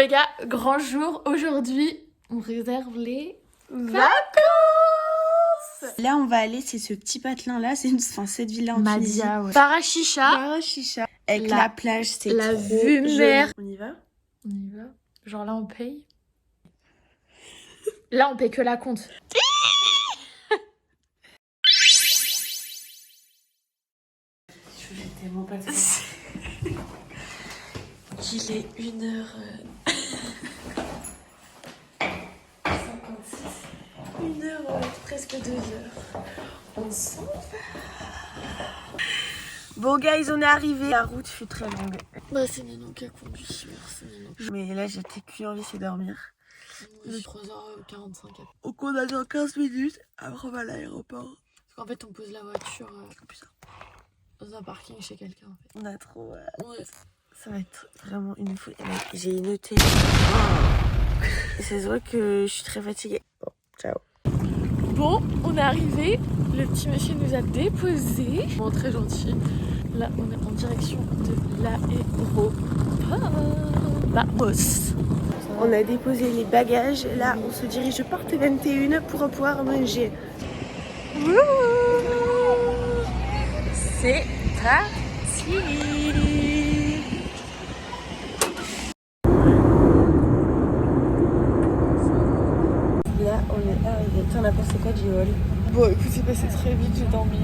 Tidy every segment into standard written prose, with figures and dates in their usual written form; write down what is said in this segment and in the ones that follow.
les gars, grand jour. Aujourd'hui, on réserve les vacances. Là, on va aller, c'est ce petit patelin là, cette ville-là en Tunisie. Madia, ouais. Parachicha. Parachicha. Avec la plage, c'est la trop vue joli. mer. On y va? On y va. Genre là, on paye. Là, on paye que la compte. Je vais tellement pas le faire. Il est 1h56. 1h, presque 2h. On s'en va. Bon, guys, on est arrivé. La route fut très longue. Bah, c'est Ninon qui a conduit. Merci Ninon. Mais là, j'étais qu'une envie, c'est dormir. Il est 3h45. Donc, on a dans 15 minutes. Après, on va à l'aéroport. Parce qu'en fait, on pose la voiture dans un parking chez quelqu'un. En fait. On a trop. Ouais. Ça va être vraiment une folie. J'ai noté. Oh. Ça se voit que je suis très fatiguée. Bon, ciao. Bon, on est arrivé. Le petit monsieur nous a déposés. Bon, très gentil. Là, on est en direction de l'aéroport. Vamos. On a déposé les bagages. Là, on se dirige au porte 21 pour pouvoir manger. C'est parti. Là, on est arrivé. T'en as pensé quoi du hall? Bon, écoute, c'est passé très vite. J'ai dormi.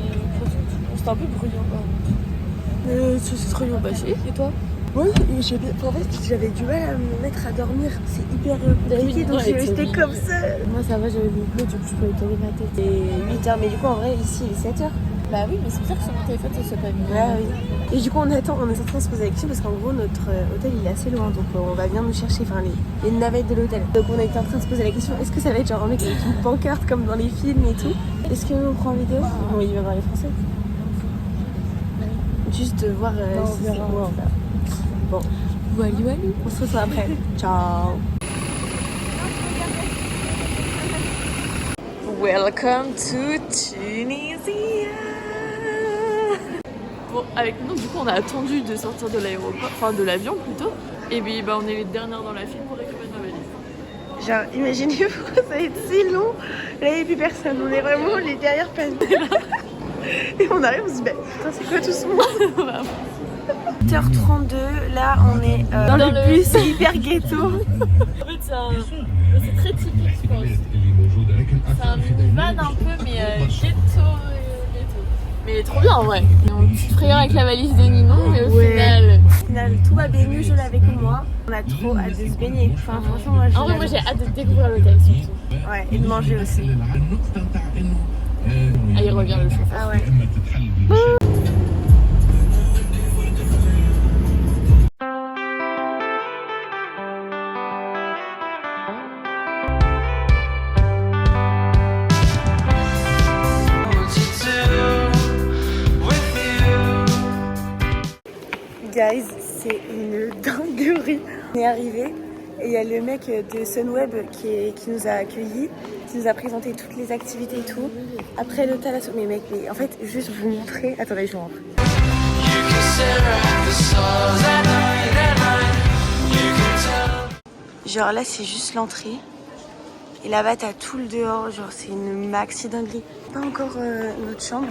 C'était un peu bruyant, par contre. Ça s'est très bien passé. Et toi? Oui, en fait, j'avais du mal à me mettre à dormir. C'est hyper compliqué, donc j'étais comme ça. Moi, ça va, j'avais le bleu, du coup, je pouvais tourner ma tête. Et 8h, mais du coup, en vrai, ici, il est 7h. Bah oui, mais c'est pour ça que sur mon téléphone, ça se pas mis. Ah oui. Et du coup, on est en train de se poser la question parce qu'en gros, notre hôtel, il est assez loin. Donc, on va venir nous chercher, les navettes de l'hôtel. Donc, on était en train de se poser la question, est-ce que ça va être genre un mec avec une pancarte comme dans les films et tout? Est-ce qu'on prend en vidéo? Bon, il va voir les Français. Juste voir si c'est quoi. Bon. Walou. On se retrouve après. Ciao. Welcome to Tunisia. Bon, avec nous, du coup, on a attendu de sortir de l'aéroport, enfin de l'avion plutôt. Et puis, bah, on est les dernières dans la file pour récupérer nos valises. Genre, imaginez pourquoi ça va être si long. Là, il n'y a plus personne. On est vraiment les dernières personnes. Et on arrive, on se dit, bah, putain, c'est quoi tout ce monde? 8h32, là, on est dans le bus, c'est hyper ghetto. En fait, c'est très typique, je pense. C'est un minivan un peu, mais ghetto. Mais trop bien en vrai. On petite frayeur avec la valise de Ninon, mais au final, tout va bien mieux, je l'avais que moi. On a trop hâte de se baigner. Enfin, franchement, moi, j'ai hâte de découvrir l'hôtel surtout. Ouais, et de manger aussi. Ah, il revient le chauffeur. Ah ouais. Guys, c'est une dinguerie. On est arrivé et il y a le mec de Sunweb qui nous a accueillis, qui nous a présenté toutes les activités et tout. Après l'hôtel, mais en fait, juste vous montrer. Attendez, je vous montre. Genre là, c'est juste l'entrée. Et là-bas, t'as tout le dehors. Genre, c'est une maxi dinguerie. Pas encore notre chambre.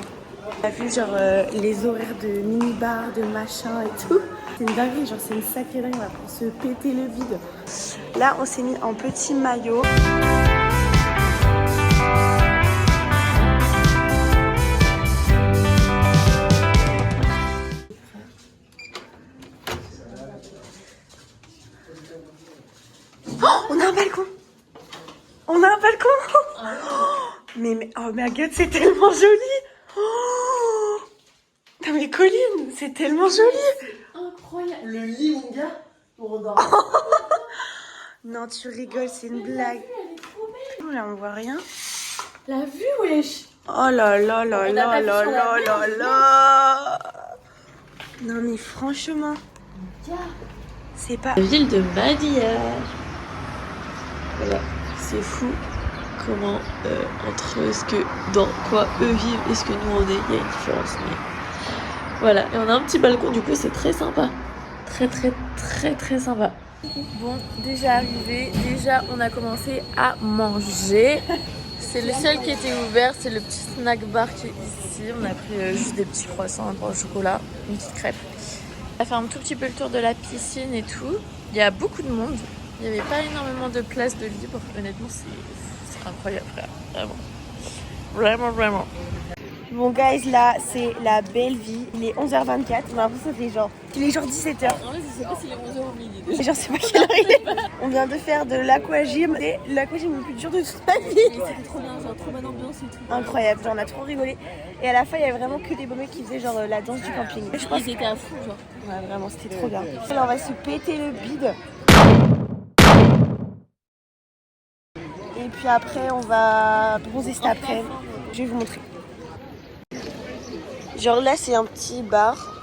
On a vu genre les horaires de mini-bar, de machin et tout. C'est une dinguerie, genre c'est une sacrée dingue, on va pour se péter le vide. Là, on s'est mis en petit maillot. Oh, on a un balcon. On a un balcon. Oh, mais regarde, c'est tellement joli. Oh, non mais Colline, c'est tellement joli. Incroyable. Le lit, mon gars, pour dormir. Non, tu rigoles, c'est une blague. Elle est trop belle. Là, on voit rien. La vue, wesh. Oh là là là là là là là là. Non mais franchement, c'est pas... La ville de Madia. Voilà, c'est fou. Comment entre dans quoi eux vivent et ce que nous on est, il y a une différence. Mais voilà, et on a un petit balcon, du coup c'est très sympa. Très sympa. Bon, déjà arrivé, déjà on a commencé à manger. C'est le seul qui était ouvert, c'est le petit snack bar qui est ici. On a pris juste des petits croissants, un pain au chocolat, une petite crêpe. On a fait un tout petit peu le tour de la piscine et tout. Il y a beaucoup de monde. Il n'y avait pas énormément de place de libre. Honnêtement, c'est incroyable, frère. Vraiment. Vraiment, vraiment. Bon guys, là c'est la belle vie. Il est 11h24, on a l'impression qu'il est genre 17h. En vrai, je sais pas s'il est 11h au midi. Et genre c'est pas quelle heure il est. On vient de faire de l'aquagym. C'est l'aquagym le plus dur de toute ma vie. C'était trop bien, genre trop bonne ambiance et tout. Incroyable, genre on a trop rigolé. Et à la fin il y avait vraiment que des beaux mecs qui faisaient genre la danse du camping. Je pense Ils étaient à fond, genre. ouais, vraiment c'était trop bien. Là on va se péter le bide. Et puis après on va bronzer cet après. Je vais vous montrer. Genre là c'est un petit bar.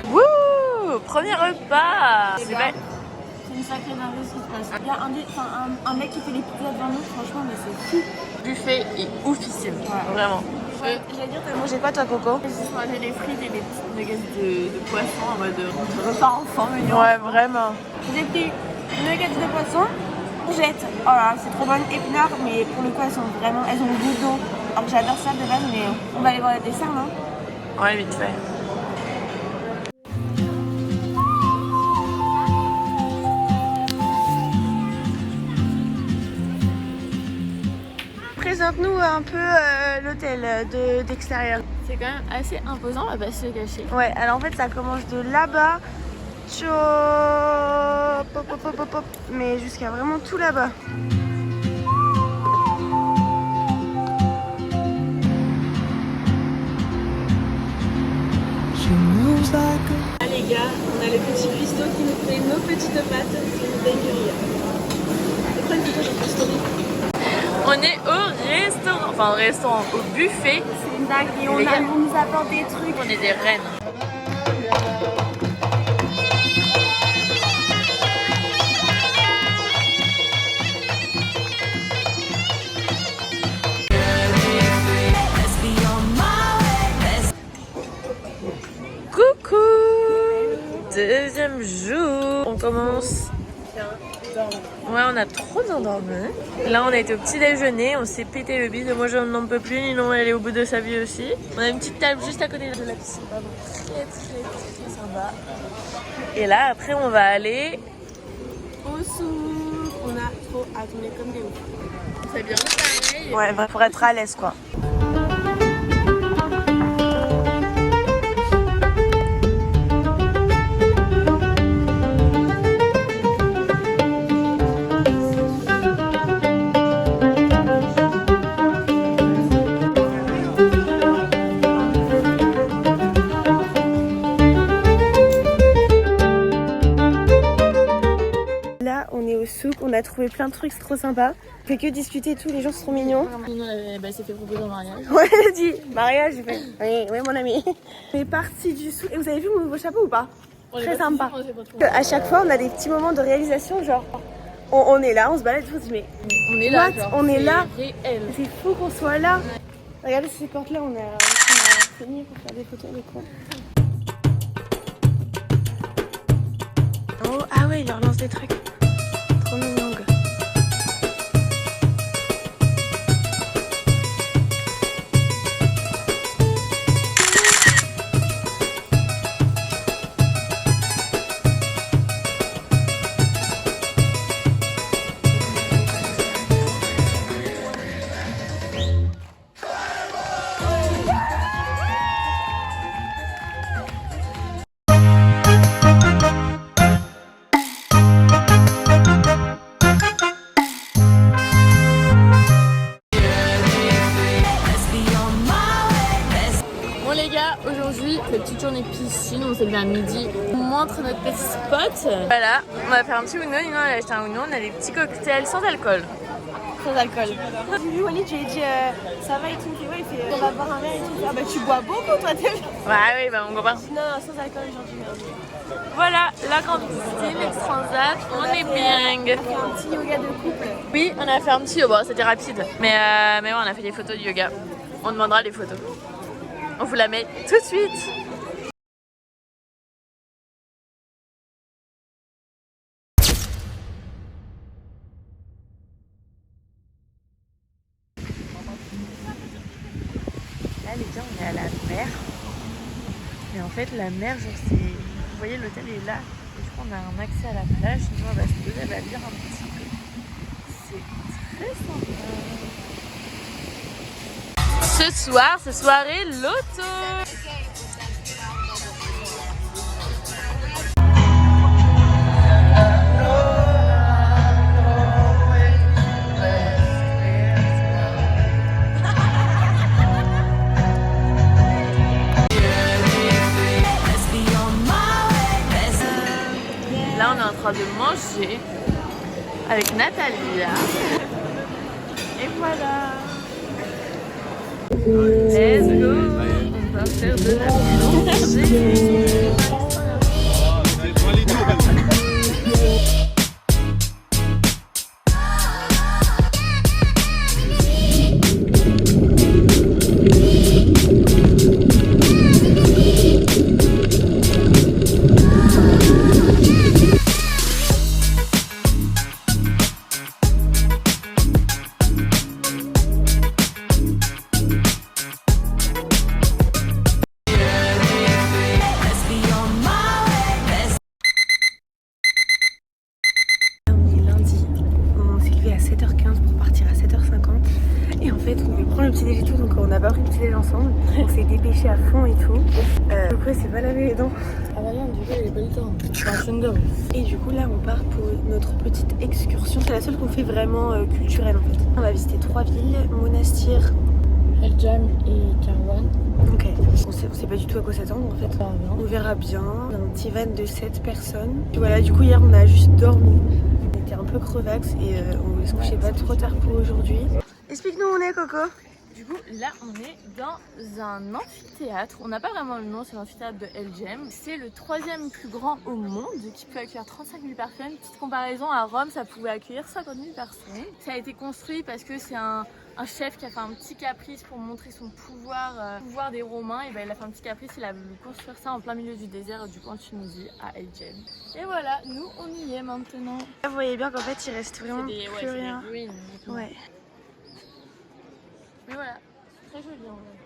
Wouh! Premier repas! C'est belle. C'est une sacrée dinguerie ce qui se passe. Il y a un mec qui fait les pizzas devant nous, franchement mais c'est fou. Le buffet est oufissime, vraiment. J'allais dire t'as mangé quoi toi Coco? J'ai mangé les frites et les petites nuggets de poisson en mode repas enfant mignon. Ouais vraiment. J'ai pris nuggets de poisson. Courgettes, oh là, c'est trop bon, épinards, mais pour le coup elles ont le goût d'eau. Alors j'adore ça de base, mais on va aller voir le dessert, non? Ouais, vite fait. Présente-nous un peu l'hôtel d'extérieur. C'est quand même assez imposant, on va pas se le cacher. Ouais, alors en fait ça commence de là-bas, pop, pop, pop, pop, pop, mais jusqu'à vraiment tout là-bas. Ah les gars, on a le petit cuistot qui nous fait nos petites pâtes, c'est une dinguerie. Et prends une photo dans ta story. On est au restaurant, enfin au restaurant, au buffet. C'est une dinguerie, on nous apporte des trucs. On est des reines. Coucou! Deuxième jour. On commence. Ouais, on a trop bien dormi. Là, on a été au petit déjeuner, on s'est pété le bide. Moi, je n'en peux plus. Nino, elle est au bout de sa vie aussi. On a une petite table juste à côté de la piscine. Très sympa. Et là, après, on va aller Au souk. On a trop hâte, on est comme des ouf. C'est bien pareil. Ouais, pour être à l'aise quoi. On a trouvé plein de trucs, c'est trop sympa. On fait que discuter et tout, les gens sont trop mignons. Bah, s'est fait proposer en mariage. Ouais, elle a dit mariage, j'ai fait oui, mon ami. On est parti du souk. Et vous avez vu mon nouveau chapeau ou pas? Très sympa. À chaque fois, on a des petits moments de réalisation, genre on est là, on se balade, on se dit mais on est là, genre, on est là. Réel. C'est fou qu'on soit là. Regardez ces portes là, on a saigné pour faire des photos avec quoi. Oh, ah ouais, il leur lance des trucs. Trop mignon, gars. Aujourd'hui, c'est petite journée piscine, on s'est levé à midi. On montre notre petit spot. Voilà, on va faire un petit Uno. Nino, elle a acheté un Uno. On a des petits cocktails sans alcool. Sans alcool. J'ai vu Walid, je lui ai dit ça va et tout. Il fait on va boire un verre et tout. Ah bah tu bois beaucoup toi, t'es. Ouais, oui, bah on boit pas. Non, sans alcool aujourd'hui. Voilà, la grande piscine, l'extransat, on est bien. On a fait un petit yoga de couple. Oui, on a fait un petit yoga, c'était rapide. Mais ouais, on a fait des photos du yoga. On demandera les photos. On vous la met tout de suite. mer. Et en fait, la mer, genre, c'est... Vous voyez, l'hôtel est là. Et du coup, on a un accès à la plage. Nous, on va se poser, elle va lire un petit peu. C'est très sympa. Ce soir, c'est soirée loto. Là, on est en train de manger avec Natalia. Et voilà. Let's go. On va faire de la plongée. Ensemble, on s'est dépêché à fond et tout. Du coup, elle s'est pas lavé les dents. Ah bah non, du coup, elle est pas le temps. C'est un chewing-gum. Et du coup, là, on part pour notre petite excursion. C'est la seule qu'on fait vraiment culturelle en fait. On va visiter 3 villes, Monastir, El Jam et Karwan. Ok, on sait pas du tout à quoi s'attendre en fait. On verra bien. Un petit van de 7 personnes. Et voilà, du coup, hier, on a juste dormi. On était un peu crevax et on voulait se coucher pas trop tard pour aujourd'hui. Explique-nous où on est, Coco. Du coup, là, on est dans un amphithéâtre. On n'a pas vraiment le nom, c'est l'amphithéâtre de El Jem. C'est le 3e plus grand au monde, qui peut accueillir 35 000 personnes. Petite comparaison, à Rome, ça pouvait accueillir 50 000 personnes. Ça a été construit parce que c'est un chef qui a fait un petit caprice pour montrer son pouvoir, pouvoir des Romains. Et ben, il a fait un petit caprice, il a voulu construire ça en plein milieu du désert, du coup en Tunisie, à El Jem. Et voilà, nous, on y est maintenant. Vous voyez bien qu'en fait, il reste vraiment plus rien. Des ruines, ouais. Mais voilà, très joli en vrai.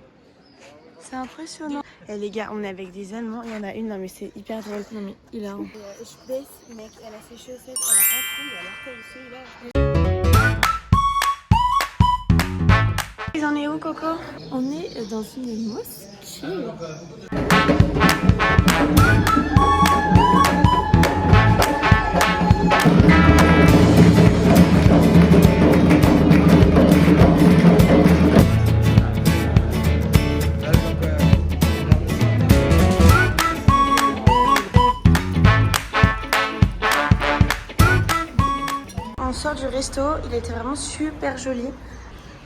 C'est impressionnant. Et les gars, on est avec des Allemands. Il y en a une, non mais c'est hyper drôle. Non mais il a un. Je baisse, mec, elle a ses chaussettes, elle a un trou, elle a celui-là. Ils en est où, Coco? On est dans une mosquée. On sort du resto, il était vraiment super joli.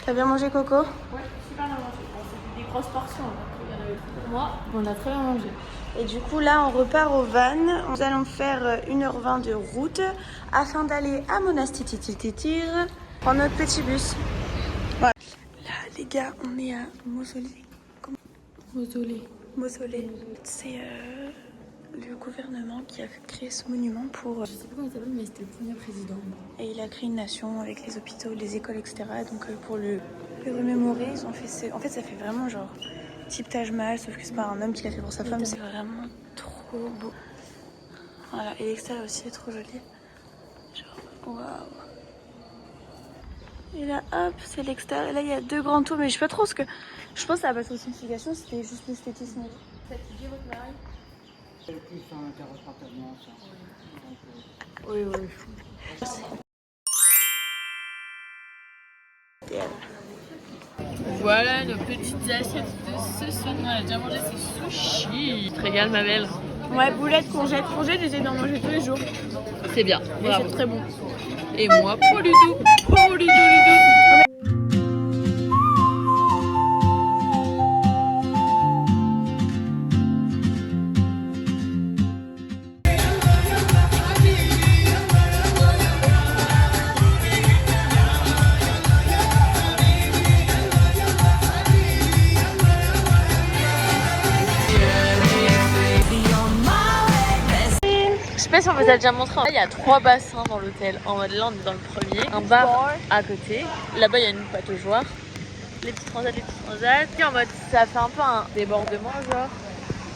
T'as bien mangé, Coco? Ouais, super bien mangé. C'était des grosses portions. Pour moi, on a très bien mangé. Et du coup, là, on repart au van. Nous allons faire 1h20 de route afin d'aller à Monastir, prendre notre petit bus. Voilà. Là, les gars, on est à Mausolée. Mausolée. C'est le gouvernement qui a créé ce monument pour... Je sais pas comment il s'appelle, mais c'était le premier président. Et il a créé une nation avec les hôpitaux, les écoles, etc. Donc pour le remémorer, ils ont fait... En fait, ça fait vraiment genre type Taj Mahal, sauf que c'est pas un homme qui l'a fait pour sa femme. C'est vraiment trop beau. Voilà, et l'extérieur aussi est trop joli. Genre, waouh. Et là, hop, c'est l'extérieur. Et là, il y a 2 grands tours, mais je sais pas trop ce que... Je pense que ça n'a pas trop de signification, c'était juste l'esthétisme. Fatigué votre mari? C'est plus un carrosse partagement, ça. Oui. Voilà nos petites assiettes de ce soir. On a déjà mangé ces sushis. Tu te régales, ma belle? Ouais, boulettes, congètes, j'essaie d'en manger tous les jours. C'est bien, Et c'est très bon. Et moi, pas du tout. Je sais pas si on vous a déjà montré. Là, il y a 3 bassins dans l'hôtel. En mode là, on est dans le premier. Un bar à côté. Là-bas, il y a une pataugeoire. les petits transats. Puis en mode, ça fait un peu un débordement, genre.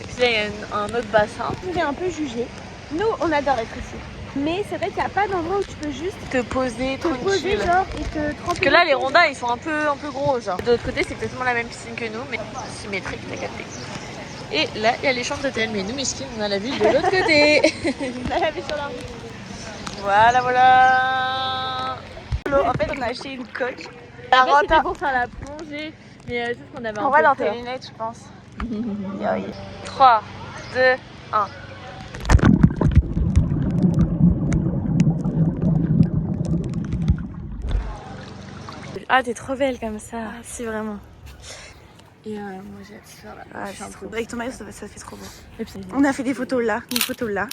Et puis là, il y a un autre bassin. J'ai un peu jugé. Nous, on adore être ici. Mais c'est vrai qu'il n'y a pas d'endroit où tu peux juste Te poser, te poser, tranquille. genre, et te tremper. Parce que là, les rondins, ils sont un peu gros, genre. De l'autre côté, c'est exactement la même piscine que nous, mais symétrique, t'as capté. Et là, il y a les chambres d'hôtel, mais nous, Miskin, on a la vue de l'autre côté. On a la vue sur la rue. Voilà, voilà. En fait, on a acheté une coque. Après, c'était pour faire la plongée, mais juste qu'on avait un On peu va dans peur. tes lunettes, je pense. 3, 2, 1. Ah, t'es trop belle comme ça. Si, vraiment. Et moi, j'ai hâte de faire la Ah, c'est trop beau. Avec ton maillot, ça fait trop beau. Et puis, On a fait des photos là, des photos là,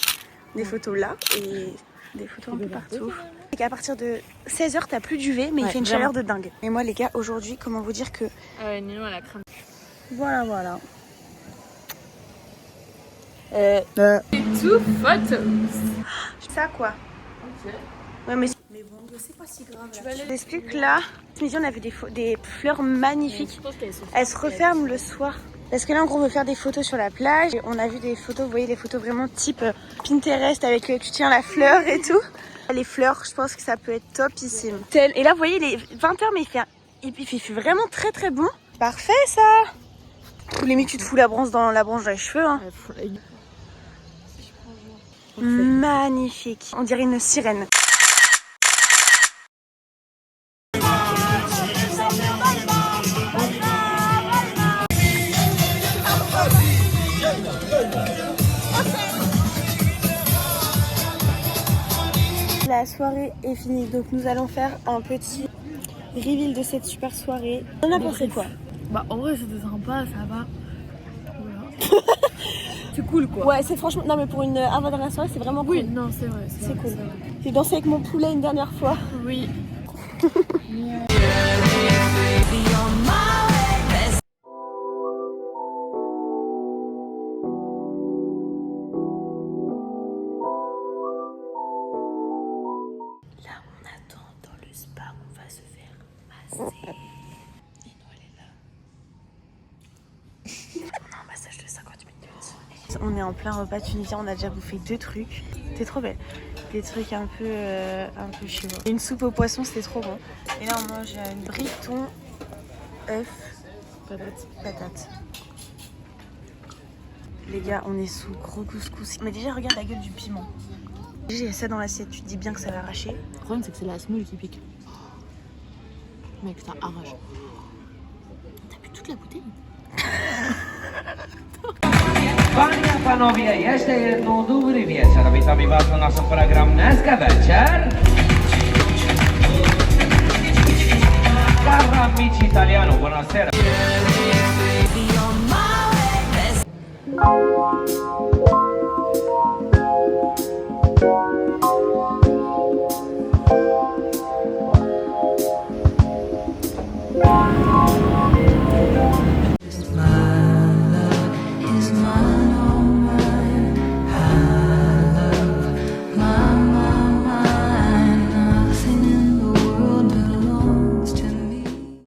des photos là et des photos un peu partout. Et qu'à partir de 16h, t'as plus d'UV, mais il Ouais, fait une vraiment. chaleur de dingue. Et moi, les gars, aujourd'hui, comment vous dire que. Nino, elle a craint. Voilà. C'est tout photos. Ça quoi. Ouais, mais bon, c'est pas si grave. Je t'explique là. Ce midi, on avait des fleurs magnifiques. Je pense qu'elles sont Elles se referment le soir. Parce que là, en gros, on veut faire des photos sur la plage. Et on a vu des photos, vous voyez, des photos vraiment type Pinterest avec tu tiens la fleur et tout. Les fleurs, je pense que ça peut être topissime. Et là, vous voyez, il est 20h, mais il fait vraiment très très bon. Parfait ça. Limite, tu te fous la branche dans les cheveux. Hein. Magnifique. On dirait une sirène. La soirée est finie, donc nous allons faire un petit reveal de cette super soirée. On a pensé quoi? Bah, en vrai, c'était sympa, ça va. Voilà. C'est cool, quoi. Ouais, c'est franchement. Non, mais pour une avant-dernière soirée, c'est vraiment cool. Oui, non, c'est vrai. C'est cool. J'ai dansé avec mon poulet une dernière fois. Oui. Là, on attend dans le spa, on va se faire masser. Nino, elle est là. On a un massage de 50 minutes. On est en plein repas tunisien, on a déjà bouffé 2 trucs. T'es trop belle. Des trucs un peu chinois. Une soupe au poisson, c'était trop bon. Et là, on mange une briton, œuf, patate. Les gars, on est sous gros couscous. Mais déjà, regarde la gueule du piment. J'ai ça dans l'assiette, tu te dis bien que ça va arracher. Le problème, c'est que c'est la semoule qui pique. Mec, ça arrache. T'as bu toute la bouteille? Panie a panowie, jeszcze jedną dobry wieczór. Witamy was na naszym programie Dneska Večer. Caro amici italiano, buonasera.